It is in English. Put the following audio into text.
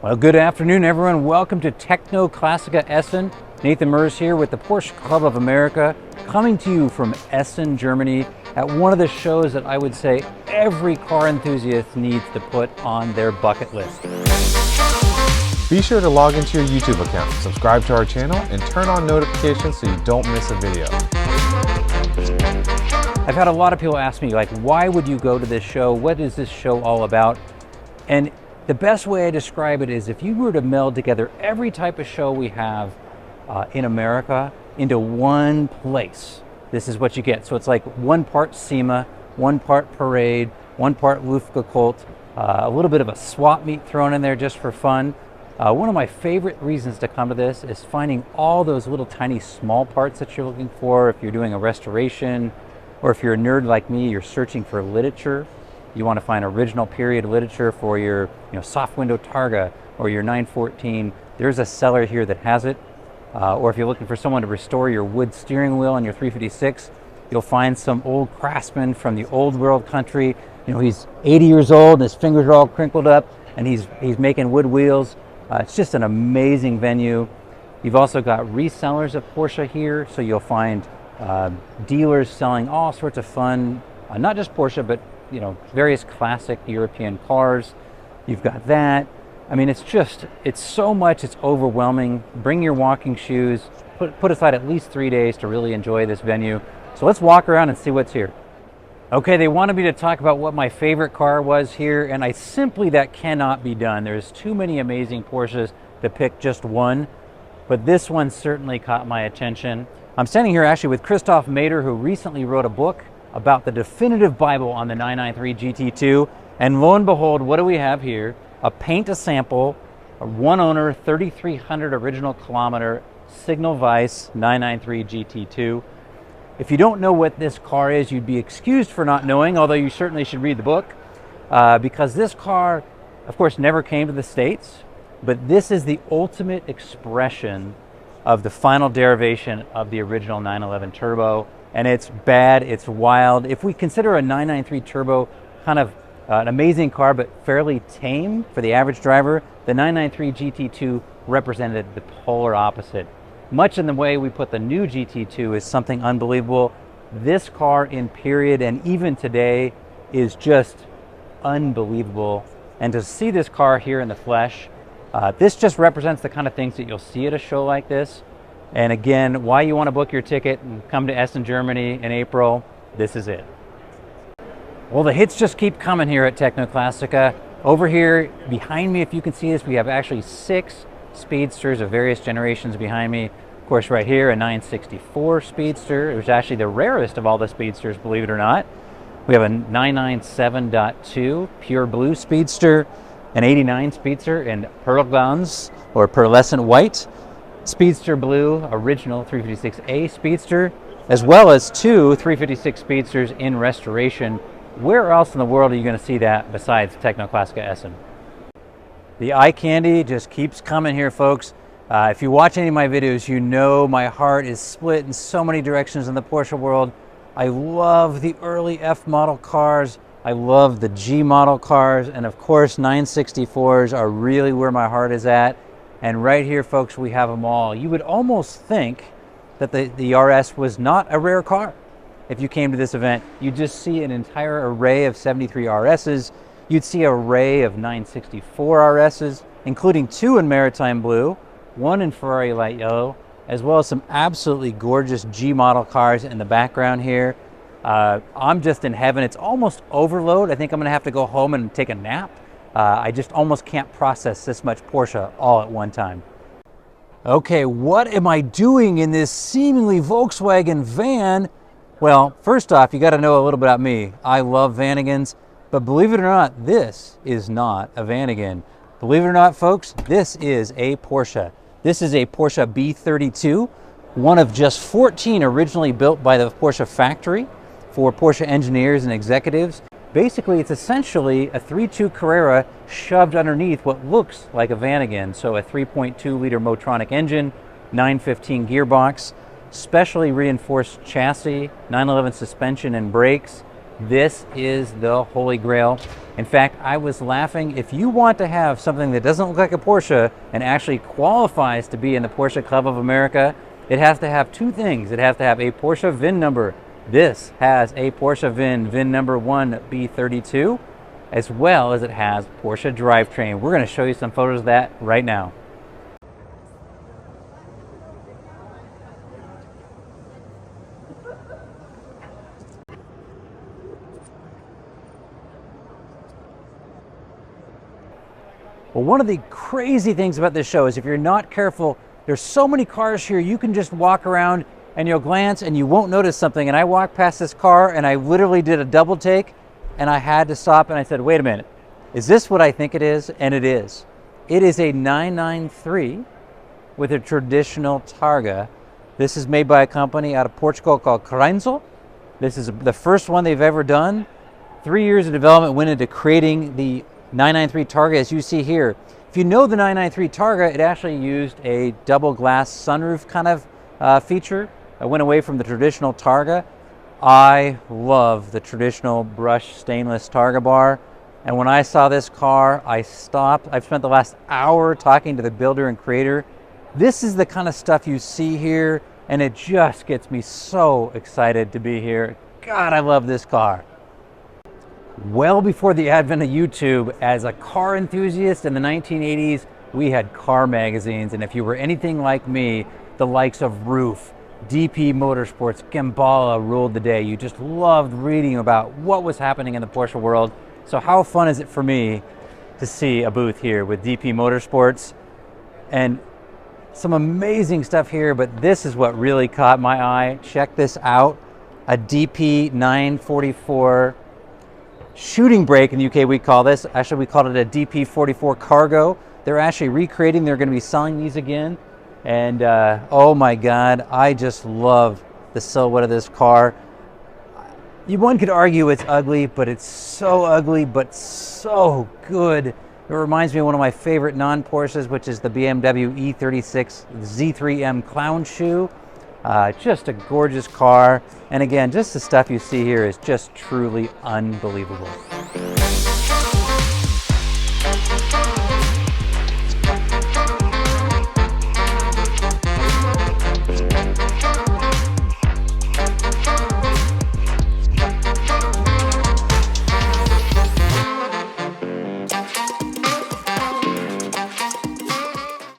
Well, good afternoon, everyone. Welcome to Techno Classica Essen. Nathan Merz here with the Porsche Club of America, coming to you from Essen, Germany, at one of the shows that I would say every car enthusiast needs to put on their bucket list. Be sure to log into your YouTube account, subscribe to our channel, and turn on notifications so you don't miss a video. I've had a lot of people ask me, like, why would you go to this show? What is this show all about? And the best way I describe it is if you were to meld together every type of show we have in America into one place, this is what you get. So it's like one part SEMA, one part parade, one part Luftgekühlt, a little bit of a swap meet thrown in there just for fun. One of my favorite reasons to come to this is finding all those little tiny small parts that you're looking for. If you're doing a restoration, or if you're a nerd like me, you're searching for literature. You want to find original period literature for your soft window Targa or your 914. There's a seller here that has it. Or if you're looking for someone to restore your wood steering wheel on your 356, you'll find some old craftsman from the old world country. He's 80 years old and his fingers are all crinkled up and he's making wood wheels. It's just an amazing venue. You've also got resellers of Porsche here, so you'll find dealers selling all sorts of fun, not just Porsche, but various classic European cars. You've got that. I mean, it's so much, it's overwhelming. Bring your walking shoes, put aside at least 3 days to really enjoy this venue. So let's walk around and see what's here. Okay, they wanted me to talk about what my favorite car was here, and that cannot be done. There's too many amazing Porsches to pick just one, but this one certainly caught my attention. I'm standing here actually with Christoph Mader, who recently wrote a book about the definitive Bible on the 993 GT2. And lo and behold, what do we have here? A paint a sample, a one owner, 3,300 original kilometer Signal Vice 993 GT2. If you don't know what this car is, you'd be excused for not knowing, although you certainly should read the book, because this car, of course, never came to the States, but this is the ultimate expression of the final derivation of the original 911 Turbo. And it's bad, it's wild. If we consider a 993 Turbo kind of an amazing car, but fairly tame for the average driver, the 993 GT2 represented the polar opposite. Much in the way we put the new GT2 is something unbelievable. This car in period, and even today, is just unbelievable. And to see this car here in the flesh, this just represents the kind of things that you'll see at a show like this. And again, why you want to book your ticket and come to Essen, Germany in April, this is it. Well, the hits just keep coming here at Techno Classica. Over here behind me, if you can see this, we have actually 6 speedsters of various generations behind me. Of course, right here, a 964 speedster. It was actually the rarest of all the speedsters, believe it or not. We have a 997.2 pure blue speedster, an 89 speedster in Pearlglanz or pearlescent white, Speedster Blue original 356A Speedster, as well as 2 356 Speedsters in restoration. Where else in the world are you going to see that besides Techno Classica Essen? The eye candy just keeps coming here, folks. If you watch any of my videos, you know my heart is split in so many directions in the Porsche world. I love the early F model cars. I love the G model cars. And of course, 964s are really where my heart is at. And right here, folks, we have them all. You would almost think that the RS was not a rare car. If you came to this event, you'd just see an entire array of 73 RSs. You'd see an array of 964 RSs, including 2 in maritime blue, 1 in Ferrari light yellow, as well as some absolutely gorgeous G model cars in the background here. I'm just in heaven. It's almost overload. I think I'm going to have to go home and take a nap. I just almost can't process this much Porsche all at one time. Okay, what am I doing in this seemingly Volkswagen van? Well, first off, you got to know a little bit about me. I love Vanagons, but believe it or not, this is not a Vanagon. Believe it or not, folks, this is a Porsche. This is a Porsche B32, one of just 14 originally built by the Porsche factory for Porsche engineers and executives. Basically, it's essentially a 3.2 Carrera shoved underneath what looks like a Vanagon. So a 3.2 liter Motronic engine, 915 gearbox, specially reinforced chassis, 911 suspension and brakes, This is the holy grail. In fact, I was laughing. If you want to have something that doesn't look like a Porsche and actually qualifies to be in the Porsche Club of America, it has to have two things. It has to have a Porsche VIN number. This has a Porsche VIN number 1 B32, as well as it has Porsche drivetrain. We're going to show you some photos of that right now. Well, one of the crazy things about this show is if you're not careful, there's so many cars here, you can just walk around and you'll glance and you won't notice something. And I walked past this car and I literally did a double take and I had to stop and I said, wait a minute, is this what I think it is? And it is. It is a 993 with a traditional Targa. This is made by a company out of Portugal called Crenzo. This is the first one they've ever done. 3 years of development went into creating the 993 Targa, as you see here. If you know the 993 Targa, it actually used a double glass sunroof kind of feature. I went away from the traditional Targa. I love the traditional brushed stainless Targa bar. And when I saw this car, I stopped. I've spent the last hour talking to the builder and creator. This is the kind of stuff you see here, and it just gets me so excited to be here. God, I love this car. Well before the advent of YouTube, as a car enthusiast in the 1980s, we had car magazines. And if you were anything like me, the likes of Roof, DP Motorsports, Gambala ruled the day. You just loved reading about what was happening in the Porsche world. So how fun is it for me to see a booth here with DP Motorsports? And some amazing stuff here, but this is what really caught my eye. Check this out, a DP 944 shooting brake in the UK we call this. Actually, we called it a DP44 Cargo. They're actually recreating, they're going to be selling these again. And oh my God, I just love the silhouette of this car. One could argue it's ugly, but it's so ugly, but so good. It reminds me of one of my favorite non-Porsches, which is the BMW E36 Z3M Clown Shoe. Just a gorgeous car. And again, just the stuff you see here is just truly unbelievable.